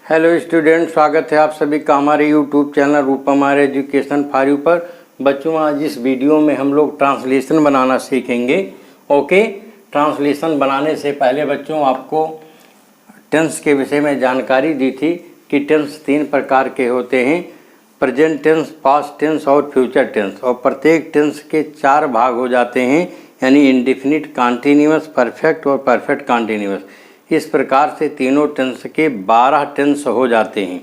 Hello student, स्वागत है आप सभी का हमारे YouTube channel Rupam education for you पर। बच्चों, आज इस वीडियो में हम लोग ट्रांसलेशन बनाना सीखेंगे। ओके, ट्रांसलेशन बनाने से पहले बच्चों आपको टेंस के विषय में जानकारी दी थी कि टेंस 3 प्रकार के होते हैं, प्रेजेंट टेंस, पास्ट टेंस और फ्यूचर टेंस। और प्रत्येक टेंस के 4 भाग हो जाते हैं, यानी इंडेफिनिट, कॉन्टिन्यूअस, परफेक्ट और परफेक्ट कॉन्टिन्यूअस। इस प्रकार से तीनों टेंस के 12 टेंस हो जाते हैं।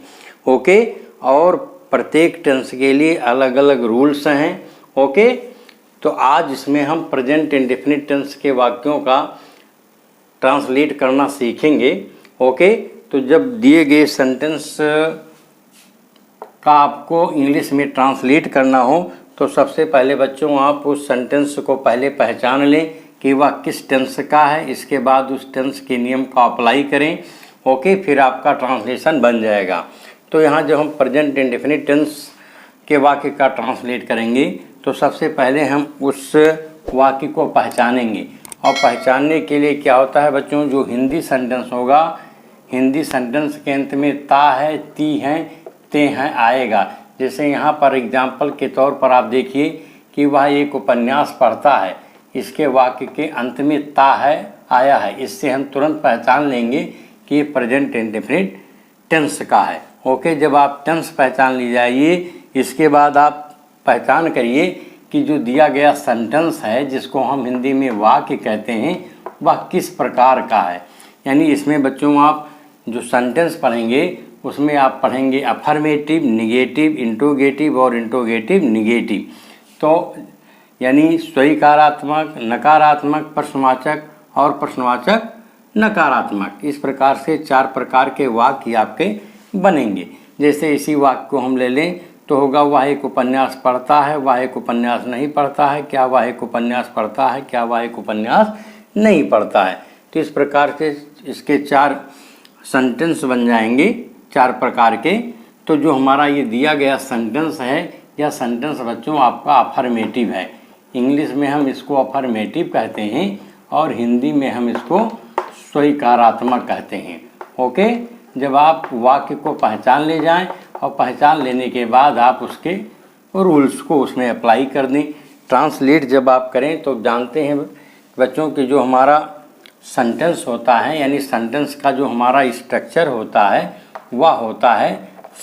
ओके, और प्रत्येक टेंस के लिए अलग अलग रूल्स हैं। ओके, तो आज इसमें हम प्रेजेंट इंडेफिनिट टेंस के वाक्यों का ट्रांसलेट करना सीखेंगे। ओके, तो जब दिए गए सेंटेंस का आपको इंग्लिश में ट्रांसलेट करना हो तो सबसे पहले बच्चों आप उस सेंटेंस को पहले पहचान लें कि वह किस टेंस का है। इसके बाद उस टेंस के नियम को अप्लाई करें। ओके, फिर आपका ट्रांसलेशन बन जाएगा। तो यहाँ जब हम प्रेजेंट इंडेफिनिट टेंस के वाक्य का ट्रांसलेट करेंगे तो सबसे पहले हम उस वाक्य को पहचानेंगे। और पहचानने के लिए क्या होता है बच्चों, जो हिंदी सेंटेंस होगा, हिंदी सेंटेंस के अंत में ता है, ती हैं, ते हैं आएगा। जैसे यहाँ पर एग्जाम्पल के तौर पर आप देखिए कि वह एक उपन्यास पढ़ता है, इसके वाक्य के अंत में ता है आया है। इससे हम तुरंत पहचान लेंगे कि ये प्रेजेंट इंडेफिनिट टेंस का है। ओके, जब आप टेंस पहचान ली जाइए, इसके बाद आप पहचान करिए कि जो दिया गया सेंटेंस है, जिसको हम हिंदी में वाक्य कहते हैं, वह किस प्रकार का है। यानी इसमें बच्चों आप जो सेंटेंस पढ़ेंगे उसमें आप पढ़ेंगे अफर्मेटिव, निगेटिव, इंट्रोगेटिव और इंट्रोगेटिव निगेटिव। तो यानी स्वीकारात्मक, नकारात्मक, प्रश्नवाचक और प्रश्नवाचक नकारात्मक। इस प्रकार से 4 प्रकार के वाक्य आपके बनेंगे। जैसे इसी वाक्य को हम ले लें तो होगा वह एक उपन्यास पढ़ता है, वह एक उपन्यास नहीं पढ़ता है, क्या वह एक उपन्यास पढ़ता है, क्या वह एक उपन्यास नहीं पढ़ता है। तो इस प्रकार से इसके 4 सेंटेंस बन जाएंगे, 4 प्रकार के। तो जो हमारा ये दिया गया सेंटेंस है, यह सेंटेंस बच्चों आपका अफर्मेटिव है। इंग्लिश में हम इसको अफर्मेटिव कहते हैं और हिंदी में हम इसको स्वीकारात्मक कहते हैं। ओके, जब आप वाक्य को पहचान ले जाएं और पहचान लेने के बाद आप उसके रूल्स को उसमें अप्लाई कर दें। ट्रांसलेट जब आप करें तो जानते हैं बच्चों कि जो हमारा सेंटेंस होता है, यानी सेंटेंस का जो हमारा स्ट्रक्चर होता है, वह होता है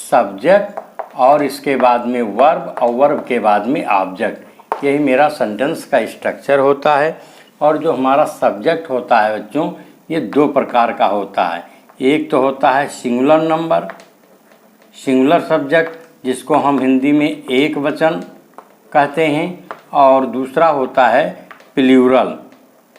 सब्जेक्ट और इसके बाद में वर्ब और वर्ब के बाद में ऑब्जेक्ट। यही मेरा सेंटेंस का स्ट्रक्चर होता है। और जो हमारा सब्जेक्ट होता है बच्चों, ये 2 प्रकार का होता है। एक तो होता है सिंगुलर नंबर, सिंगुलर सब्जेक्ट, जिसको हम हिंदी में एक वचन कहते हैं, और दूसरा होता है प्लूरल,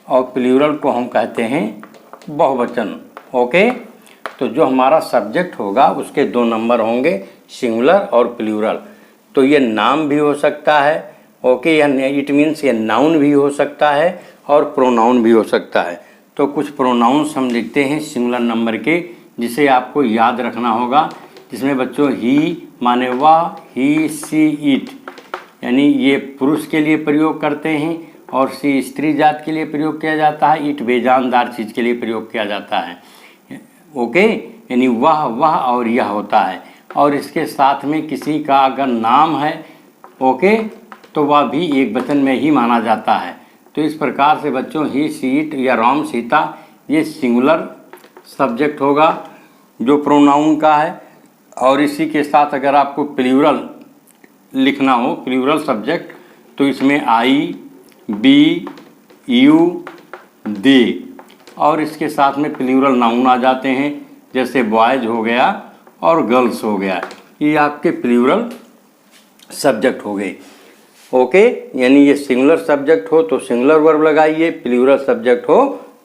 और प्लूरल को हम कहते हैं बहुवचन। ओके, तो जो हमारा सब्जेक्ट होगा उसके 2 नंबर होंगे, सिंगुलर और प्लूरल। तो ये नाम भी हो सकता है। ओके, इट मीन्स ये नाउन भी हो सकता है और प्रोनाउन भी हो सकता है। तो कुछ प्रोनाउंस हम लिखते हैं सिंगुलर नंबर के, जिसे आपको याद रखना होगा। जिसमें बच्चों ही माने वह, ही, सी, इट, यानी ये पुरुष के लिए प्रयोग करते हैं और सी स्त्री जात के लिए प्रयोग किया जाता है, इट बेजानदार चीज़ के लिए प्रयोग किया जाता है। ओके, यानी वह और यह होता है। और इसके साथ में किसी का अगर नाम है, ओके, तो वह भी एक वचन में ही माना जाता है। तो इस प्रकार से बच्चों ही, सी, इट या राम, सीता, ये सिंगुलर सब्जेक्ट होगा जो प्रोनाउन का है। और इसी के साथ अगर आपको प्लूरल लिखना हो, प्लूरल सब्जेक्ट, तो इसमें आई, बी, यू, दे, और इसके साथ में प्लूरल नाउन आ जाते हैं, जैसे बॉयज हो गया और गर्ल्स हो गया। ये आपके प्लूरल सब्जेक्ट हो गए। ओके, यानी ये सिंगुलर सब्जेक्ट हो तो सिंगुलर वर्ब लगाइए, प्लूरल सब्जेक्ट हो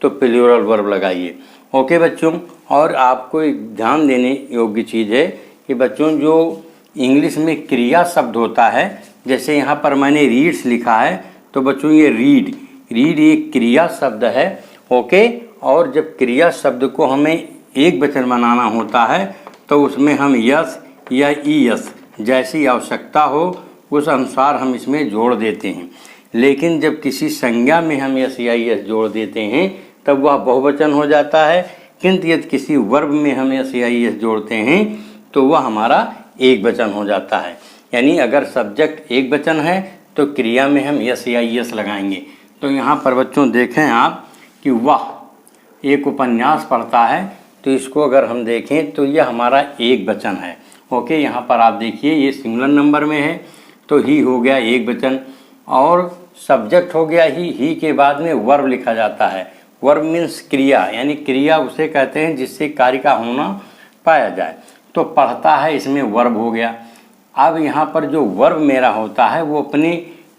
तो प्लूरल वर्ब लगाइए। ओके बच्चों, और आपको एक ध्यान देने योग्य चीज़ है कि बच्चों जो इंग्लिश में क्रिया शब्द होता है, जैसे यहाँ पर मैंने रीड्स लिखा है, तो बच्चों ये रीड एक क्रिया शब्द है। ओके, और जब क्रिया शब्द को हमें एक वचन बनाना होता है तो उसमें हम यस या ई यस जैसी आवश्यकता हो उस अनुसार हम इसमें जोड़ देते हैं। लेकिन जब किसी संज्ञा में हम यस या ई यस जोड़ देते हैं तब वह बहुवचन हो जाता है, किंतु यदि किसी वर्ब में हम एस या ई एस जोड़ते हैं तो वह हमारा एक वचन हो जाता है। यानी अगर सब्जेक्ट एक वचन है तो क्रिया में हम एस या ई एस लगाएंगे। तो यहाँ पर बच्चों देखें आप कि वह एक उपन्यास पढ़ता है, तो इसको अगर हम देखें तो यह हमारा एक वचन है। ओके, यहाँ पर आप देखिए ये सिंगुलर नंबर में है, तो ही हो गया एक वचन, और सब्जेक्ट हो गया ही के बाद में वर्ब लिखा जाता है। वर्ब मीन्स क्रिया, यानी क्रिया उसे कहते हैं जिससे कार्य का होना पाया जाए। तो पढ़ता है, इसमें वर्ब हो गया। अब यहाँ पर जो वर्ब मेरा होता है वो अपने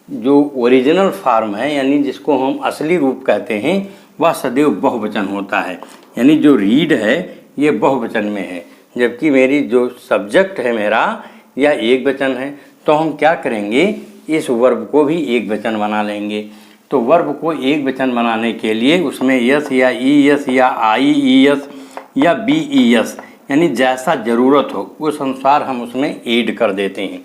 जो ओरिजिनल फॉर्म है, यानी जिसको हम असली रूप कहते हैं, वह सदैव बहुवचन होता है। यानी जो रीड है ये बहुवचन में है, जबकि मेरी जो सब्जेक्ट है मेरा यह एक वचन है। तो हम क्या करेंगे, इस वर्ब को भी एक वचन बना लेंगे। तो वर्ब को एक वचन बनाने के लिए उसमें यस या ई एस या आई ई एस या बी ई एस, यानी जैसा ज़रूरत हो उस अनुसार हम उसमें ऐड कर देते हैं।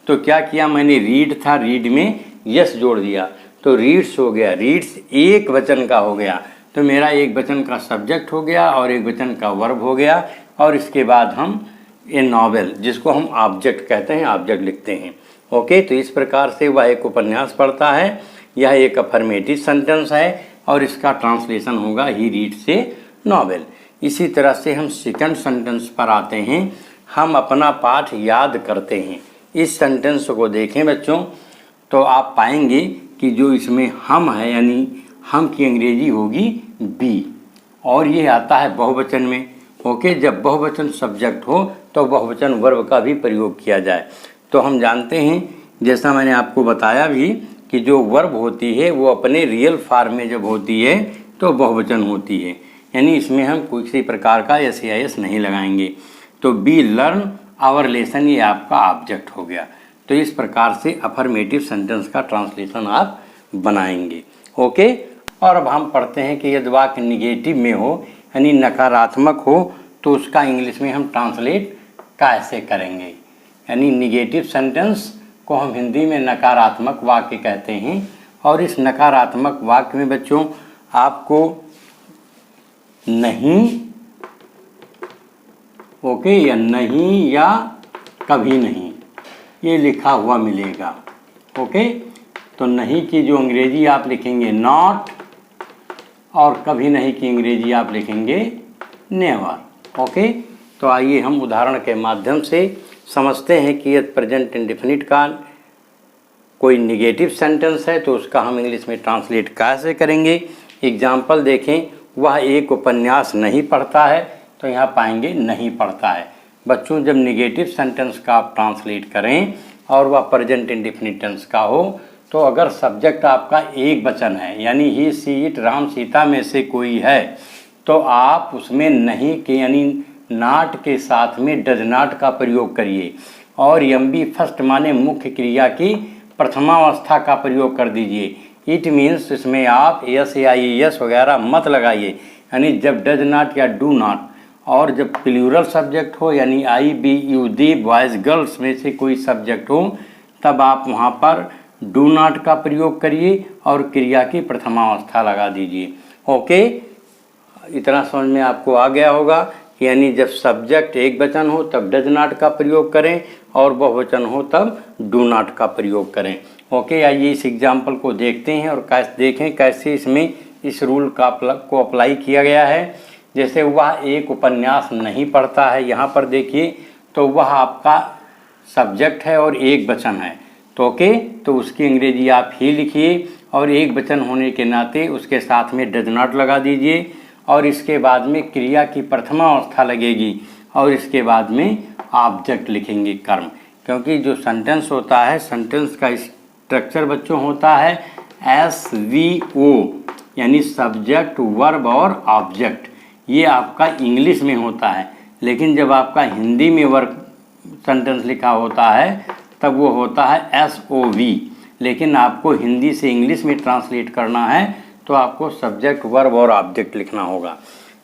तो क्या किया मैंने, रीड था, रीड में यस जोड़ दिया तो रीड्स हो गया। रीड्स एक वचन का हो गया, तो मेरा एक वचन का सब्जेक्ट हो गया और एक वचन का वर्ब हो गया। और इसके बाद हम ए नॉवेल, जिसको हम ऑब्जेक्ट कहते हैं, ऑब्जेक्ट लिखते हैं। ओके, तो इस प्रकार से वह एक उपन्यास पढ़ता है, यह एक अफर्मेटिव सेंटेंस है और इसका ट्रांसलेशन होगा ही रीड से नॉवेल। इसी तरह से हम सेकंड सेंटेंस पर आते हैं, हम अपना पाठ याद करते हैं। इस सेंटेंस को देखें बच्चों तो आप पाएंगे कि जो इसमें हम है, यानी हम की अंग्रेजी होगी बी, और ये आता है बहुवचन में। ओके, जब बहुवचन सब्जेक्ट हो तो बहुवचन वर्ब का भी प्रयोग किया जाए। तो हम जानते हैं, जैसा मैंने आपको बताया भी, कि जो वर्ब होती है वो अपने रियल फॉर्म में जब होती है तो बहुवचन होती है, यानी इसमें हम किसी प्रकार का एस या एस नहीं लगाएंगे। तो बी लर्न आवर लेसन, ये आपका ऑब्जेक्ट हो गया। तो इस प्रकार से अफर्मेटिव सेंटेंस का ट्रांसलेशन आप बनाएंगे। ओके, और अब हम पढ़ते हैं कि यदि वाक्य निगेटिव में हो, यानी नकारात्मक हो, तो उसका इंग्लिश में हम ट्रांसलेट कैसे करेंगे। यानी निगेटिव सेंटेंस को हम हिंदी में नकारात्मक वाक्य कहते हैं। और इस नकारात्मक वाक्य में बच्चों आपको नहीं, ओके, या नहीं या कभी नहीं, ये लिखा हुआ मिलेगा। ओके, तो नहीं की जो अंग्रेजी आप लिखेंगे नॉट, और कभी नहीं की अंग्रेजी आप लिखेंगे नेवर। ओके, तो आइए हम उदाहरण के माध्यम से समझते हैं कि यदि प्रेजेंट इंडेफिनिट का कोई निगेटिव सेंटेंस है तो उसका हम इंग्लिश में ट्रांसलेट कैसे करेंगे। एग्जाम्पल देखें, वह एक उपन्यास नहीं पढ़ता है, तो यहाँ पाएंगे नहीं पढ़ता है। बच्चों जब निगेटिव सेंटेंस का आप ट्रांसलेट करें और वह प्रेजेंट इंडेफिनिट टेंस का हो, तो अगर सब्जेक्ट आपका एक वचन है, यानी ही सी इट राम सीता में से कोई है, तो आप उसमें नहीं के यानी नाट के साथ में डज नाट का प्रयोग करिए, और एम बी फर्स्ट माने मुख्य क्रिया की प्रथमावस्था का प्रयोग कर दीजिए। इट मीन्स इसमें आप एस या ई एस वगैरह मत लगाइए, यानी जब डज नाट या डू नाट, और जब प्लूरल सब्जेक्ट हो, यानी I we you the boys girls में से कोई सब्जेक्ट हो, तब आप वहाँ पर डू नॉट का प्रयोग करिए और क्रिया की प्रथमावस्था लगा दीजिए। ओके, इतना समझ में आपको आ गया होगा, यानी जब सब्जेक्ट एक वचन हो तब डज नॉट का प्रयोग करें, और बहुवचन हो तब डू नॉट का प्रयोग करें। ओके, आइए इस एग्जाम्पल को देखते हैं और देखें कैसे इसमें इस रूल को अप्लाई किया गया है। जैसे वह एक उपन्यास नहीं पढ़ता है, यहाँ पर देखिए, तो वह आपका सब्जेक्ट है और एक वचन है। तो ओके, तो उसकी अंग्रेजी आप ही लिखिए, और एक वचन होने के नाते उसके साथ में डज नॉट लगा दीजिए, और इसके बाद में क्रिया की प्रथमावस्था लगेगी, और इसके बाद में ऑब्जेक्ट लिखेंगे कर्म। क्योंकि जो सेंटेंस होता है, सेंटेंस का स्ट्रक्चर बच्चों होता है SVO, यानी सब्जेक्ट वर्ब और ऑब्जेक्ट। ये आपका इंग्लिश में होता है, लेकिन जब आपका हिंदी में वर्ब सेंटेंस लिखा होता है तब वो होता है SOV। लेकिन आपको हिंदी से इंग्लिश में ट्रांसलेट करना है तो आपको सब्जेक्ट वर्ब और ऑब्जेक्ट लिखना होगा।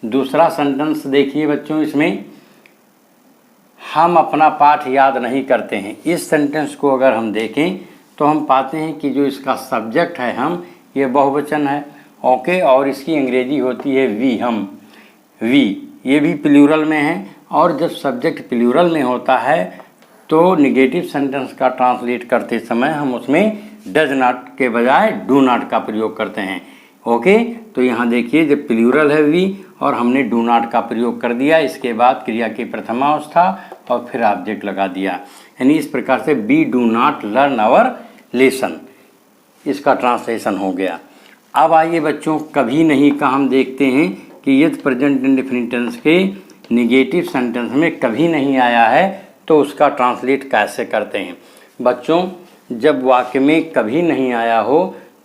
दूसरा सेंटेंस देखिए बच्चों, इसमें हम अपना पाठ याद नहीं करते हैं। इस सेंटेंस को अगर हम देखें तो हम पाते हैं कि जो इसका सब्जेक्ट है हम, ये बहुवचन है। ओके, और इसकी अंग्रेजी होती है वी, हम। वी, ये भी प्लूरल में है। और जब सब्जेक्ट प्लूरल में होता है तो निगेटिव सेंटेंस का ट्रांसलेट करते समय हम उसमें डज नॉट के बजाय डू नॉट का प्रयोग करते हैं। ओके, तो यहाँ देखिए जब प्लूरल है वी और हमने डू नॉट का प्रयोग कर दिया, इसके बाद क्रिया की प्रथमावस्था और फिर ऑब्जेक्ट लगा दिया। यानी इस प्रकार से we do not learn our lesson, इसका ट्रांसलेशन हो गया। अब आइए बच्चों, कभी नहीं का हम देखते हैं कि यदि प्रेजेंट इंडेफिनिट टेंस के निगेटिव सेंटेंस में कभी नहीं आया है तो उसका ट्रांसलेट कैसे करते हैं। बच्चों, जब वाक्य में कभी नहीं आया हो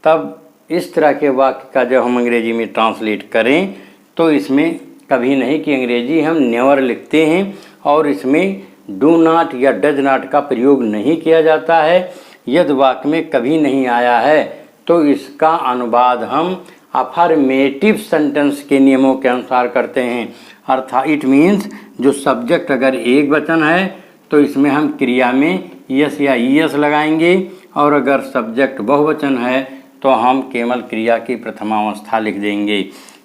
तब इस तरह के वाक्य का जब हम अंग्रेजी में ट्रांसलेट करें तो इसमें कभी नहीं की अंग्रेजी हम नेवर लिखते हैं और इसमें डू नॉट या डज नॉट का प्रयोग नहीं किया जाता है। यदि वाक्य में कभी नहीं आया है तो इसका अनुवाद हम अफर्मेटिव सेंटेंस के नियमों के अनुसार करते हैं। अर्थात इट मीन्स जो सब्जेक्ट अगर एक वचन है तो इसमें हम क्रिया में यस या ईएस लगाएंगे, और अगर सब्जेक्ट बहुवचन है तो हम केवल क्रिया की प्रथमावस्था लिख देंगे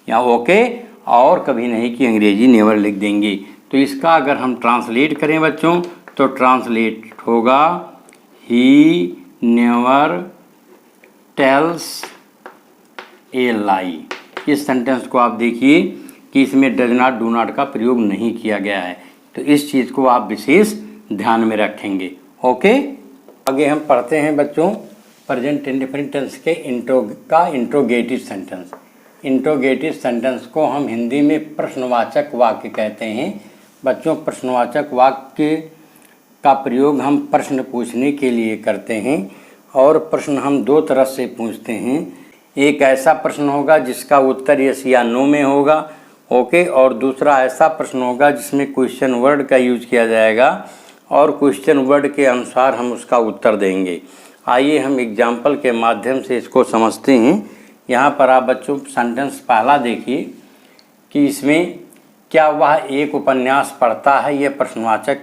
या ओके, और कभी नहीं की अंग्रेजी नेवर लिख देंगे। तो इसका अगर हम ट्रांसलेट करें बच्चों तो ट्रांसलेट होगा ही नेवर टेल्स ए लाई। इस सेंटेंस को आप देखिए कि इसमें डज नॉट डू नॉट का प्रयोग नहीं किया गया है, तो इस चीज़ को आप विशेष ध्यान में रखेंगे। ओके, आगे हम पढ़ते हैं बच्चों प्रेजेंट इंडेफिनिट टेंस के इंट्रोगेटिव सेंटेंस। इंट्रोगेटिव सेंटेंस को हम हिंदी में प्रश्नवाचक वाक्य कहते हैं। बच्चों, प्रश्नवाचक वाक्य का प्रयोग हम प्रश्न पूछने के लिए करते हैं, और प्रश्न हम दो तरह से पूछते हैं। एक ऐसा प्रश्न होगा जिसका उत्तर यस या नो में होगा, ओके, और दूसरा ऐसा प्रश्न होगा जिसमें क्वेश्चन वर्ड का यूज किया जाएगा और क्वेश्चन वर्ड के अनुसार हम उसका उत्तर देंगे। आइए हम एग्जाम्पल के माध्यम से इसको समझते हैं। यहाँ पर आप बच्चों सेंटेंस पहला देखिए कि इसमें क्या वह एक उपन्यास पढ़ता है, यह प्रश्नवाचक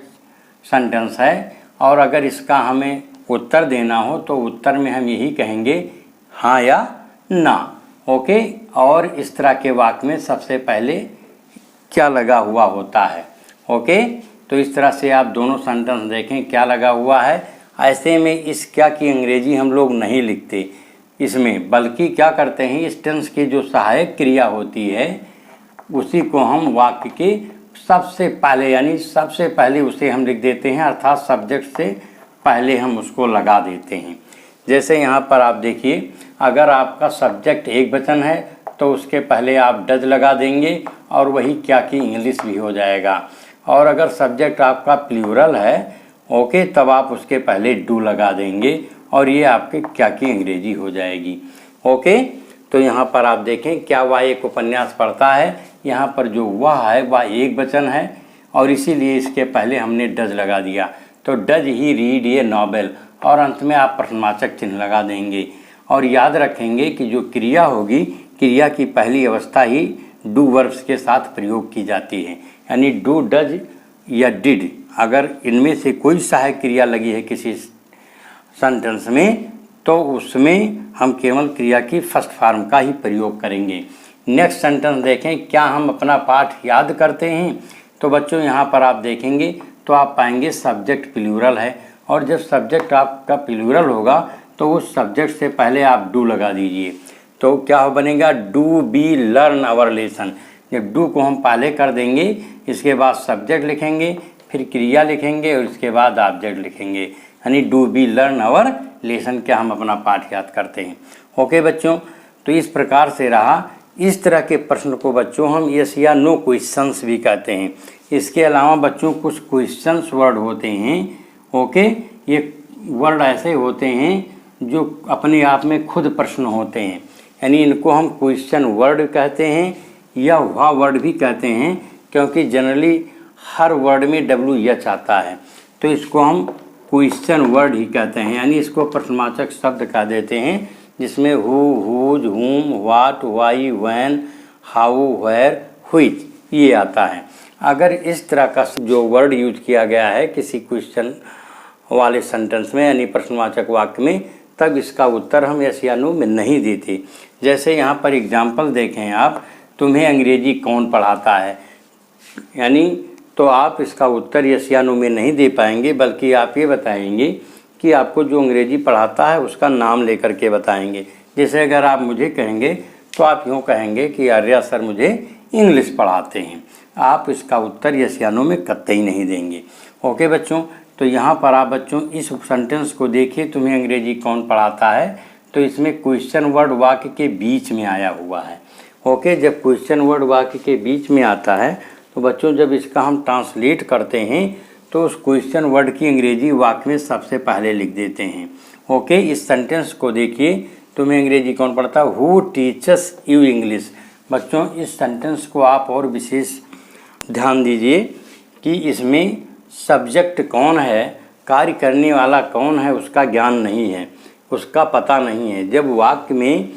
सेंटेंस है, और अगर इसका हमें उत्तर देना हो तो उत्तर में हम यही कहेंगे हाँ या ना। ओके, और इस तरह के वाक्य में सबसे पहले क्या लगा हुआ होता है। ओके, तो इस तरह से आप दोनों सेंटेंस देखें क्या लगा हुआ है। ऐसे में इस क्या की अंग्रेजी हम लोग नहीं लिखते इसमें, बल्कि क्या करते हैं, इस टेंस की जो सहायक क्रिया होती है उसी को हम वाक्य के सबसे पहले यानी सबसे पहले उसे हम लिख देते हैं, अर्थात सब्जेक्ट से पहले हम उसको लगा देते हैं। जैसे यहाँ पर आप देखिए, अगर आपका सब्जेक्ट एक वचन है तो उसके पहले आप डज लगा देंगे और वही क्या की इंग्लिश भी हो जाएगा, और अगर सब्जेक्ट आपका प्लूरल है ओके तब आप उसके पहले डू लगा देंगे और ये आपके क्या की अंग्रेजी हो जाएगी। ओके, तो यहाँ पर आप देखें क्या वह एक उपन्यास पढ़ता है, यहाँ पर जो वह है वह एक वचन है और इसीलिए इसके पहले हमने डज लगा दिया, तो does he read A novel, और अंत में आप प्रश्नवाचक चिन्ह लगा देंगे। और याद रखेंगे कि जो क्रिया होगी, क्रिया की पहली अवस्था ही डू वर्ब्स के साथ प्रयोग की जाती है, यानी डू, डज या डिड, अगर इनमें से कोई सहायक क्रिया लगी है किसी सेंटेंस में तो उसमें हम केवल क्रिया की फर्स्ट फॉर्म का ही प्रयोग करेंगे। नेक्स्ट सेंटेंस देखें, क्या हम अपना पाठ याद करते हैं। तो बच्चों यहाँ पर आप देखेंगे तो आप पाएंगे सब्जेक्ट प्लूरल है, और जब सब्जेक्ट आपका प्लूरल होगा तो उस सब्जेक्ट से पहले आप डू लगा दीजिए, तो क्या बनेगा, do we learn our lesson. जब डू को हम पहले कर देंगे, इसके बाद सब्जेक्ट लिखेंगे, फिर क्रिया लिखेंगे और इसके बाद ऑब्जेक्ट लिखेंगे, यानी do we learn our lesson, क्या हम अपना पाठ याद करते हैं। ओके बच्चों, तो इस प्रकार से रहा। इस तरह के प्रश्न को बच्चों हम यस या नो क्वेश्चंस भी कहते हैं। इसके अलावा बच्चों कुछ क्वेश्चंस वर्ड होते हैं। ओके, ये वर्ड ऐसे होते हैं जो अपने आप में खुद प्रश्न होते हैं, यानी इनको हम क्वेश्चन वर्ड कहते हैं या वह वर्ड भी कहते हैं, क्योंकि जनरली हर वर्ड में WH आता है, तो इसको हम क्वेश्चन वर्ड ही कहते हैं, यानी इसको प्रश्नवाचक शब्द कह देते हैं, जिसमें who, whose, whom, what, why, when, how, where, which ये आता है। अगर इस तरह का जो वर्ड यूज किया गया है किसी क्वेश्चन वाले सेंटेंस में यानी प्रश्नवाचक वाक्य में, तब इसका उत्तर हम यस या नो में नहीं देते। जैसे यहाँ पर एग्जाम्पल देखें आप, तुम्हें अंग्रेजी कौन पढ़ाता है, यानी तो आप इसका उत्तर यस या नो में नहीं दे पाएंगे, बल्कि आप ये बताएंगे कि आपको जो अंग्रेजी पढ़ाता है उसका नाम लेकर के बताएंगे। जैसे अगर आप मुझे कहेंगे तो आप यूँ कहेंगे कि आर्या सर मुझे इंग्लिश पढ़ाते हैं। आप इसका उत्तर यस या नो में कतई नहीं देंगे। ओके बच्चों, तो यहाँ पर आप बच्चों इस सेंटेंस को देखिए, तुम्हें अंग्रेजी कौन पढ़ाता है, तो इसमें क्वेश्चन वर्ड वाक्य के बीच में आया हुआ है। ओके, जब क्वेश्चन वर्ड वाक्य के बीच में आता है तो बच्चों जब इसका हम ट्रांसलेट करते हैं तो उस क्वेश्चन वर्ड की अंग्रेजी वाक्य में सबसे पहले लिख देते हैं। ओके, इस सेंटेंस को देखिए, तुम्हें अंग्रेजी कौन पढ़ाता है, हु टीचर्स यू इंग्लिश। बच्चों इस सेंटेंस को आप और विशेष ध्यान दीजिए कि इसमें सब्जेक्ट कौन है, कार्य करने वाला कौन है, उसका ज्ञान नहीं है, उसका पता नहीं है। जब वाक्य में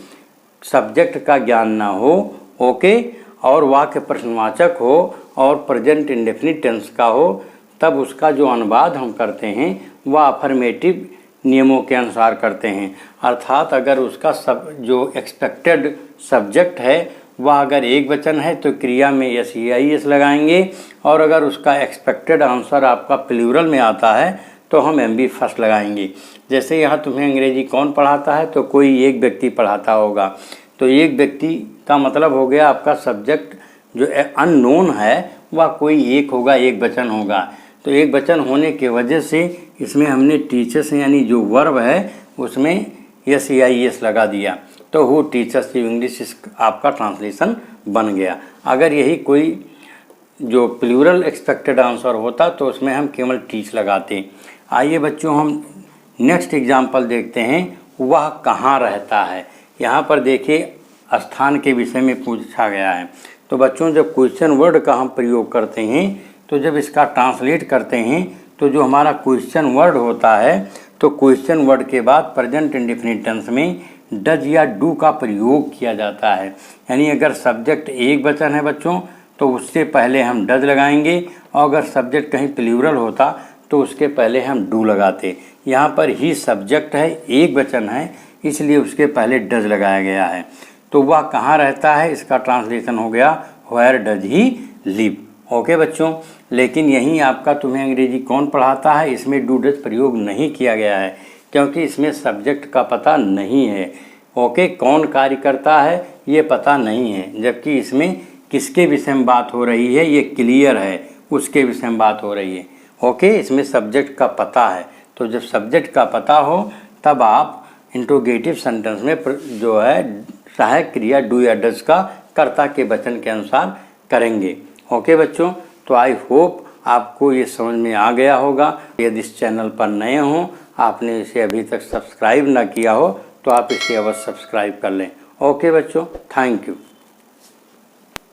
सब्जेक्ट का ज्ञान ना हो, ओके, और वाक्य प्रश्नवाचक हो और प्रेजेंट इंडेफिनिट टेंस का हो, तब उसका जो अनुवाद हम करते हैं वह अफर्मेटिव नियमों के अनुसार करते हैं। अर्थात अगर उसका जो एक्सपेक्टेड सब्जेक्ट है वह अगर एक वचन है तो क्रिया में एस ई आई एस लगाएंगे, और अगर उसका एक्सपेक्टेड आंसर आपका प्लूरल में आता है तो हम एम बी फर्स्ट लगाएंगे। जैसे यहाँ तुम्हें अंग्रेजी कौन पढ़ाता है, तो कोई एक व्यक्ति पढ़ाता होगा, तो एक व्यक्ति का मतलब हो गया आपका सब्जेक्ट जो अननोन है वह कोई एक होगा, एक वचन होगा। तो एक वचन होने की वजह से इसमें हमने टीचर्स यानी जो वर्ब है उसमें एस ई आई एस लगा दिया, तो हु टीचर्स यू इंग्लिश आपका ट्रांसलेशन बन गया। अगर यही कोई जो प्लूरल एक्सपेक्टेड आंसर होता तो उसमें हम केवल टीच लगाते। आइए बच्चों हम नेक्स्ट एग्जाम्पल देखते हैं, वह कहाँ रहता है। यहाँ पर देखिए स्थान के विषय में पूछा गया है। तो बच्चों जब क्वेश्चन वर्ड का हम प्रयोग करते हैं तो जब इसका ट्रांसलेट करते हैं तो जो हमारा क्वेश्चन वर्ड होता है, तो क्वेश्चन वर्ड के बाद प्रेजेंट इंडेफिनिट टेंस में डज या डू का प्रयोग किया जाता है। यानी अगर सब्जेक्ट एक वचन है बच्चों तो उससे पहले हम डज लगाएंगे, और अगर सब्जेक्ट कहीं प्लूरल होता तो उसके पहले हम डू लगाते। यहाँ पर ही सब्जेक्ट है, एक वचन है, इसलिए उसके पहले डज लगाया गया है। तो वह कहाँ रहता है, इसका ट्रांसलेशन हो गया where does he live. Okay बच्चों, लेकिन यहीं आपका तुम्हें अंग्रेजी कौन पढ़ाता है, इसमें डू डज प्रयोग नहीं किया गया है क्योंकि इसमें सब्जेक्ट का पता नहीं है। ओके, कौन कार्य करता है ये पता नहीं है, जबकि इसमें किसके विषय में बात हो रही है ये क्लियर है, उसके विषय में बात हो रही है। ओके, इसमें सब्जेक्ट का पता है। तो जब सब्जेक्ट का पता हो तब आप इंट्रोगेटिव सेंटेंस में जो है सहायक क्रिया डू या डज का कर्ता के वचन के अनुसार करेंगे। ओके बच्चों, तो आई होप आपको ये समझ में आ गया होगा। यदि इस चैनल पर नए हों, आपने इसे अभी तक सब्सक्राइब ना किया हो तो आप इसे अवश्य सब्सक्राइब कर लें। ओके बच्चों, थैंक यू।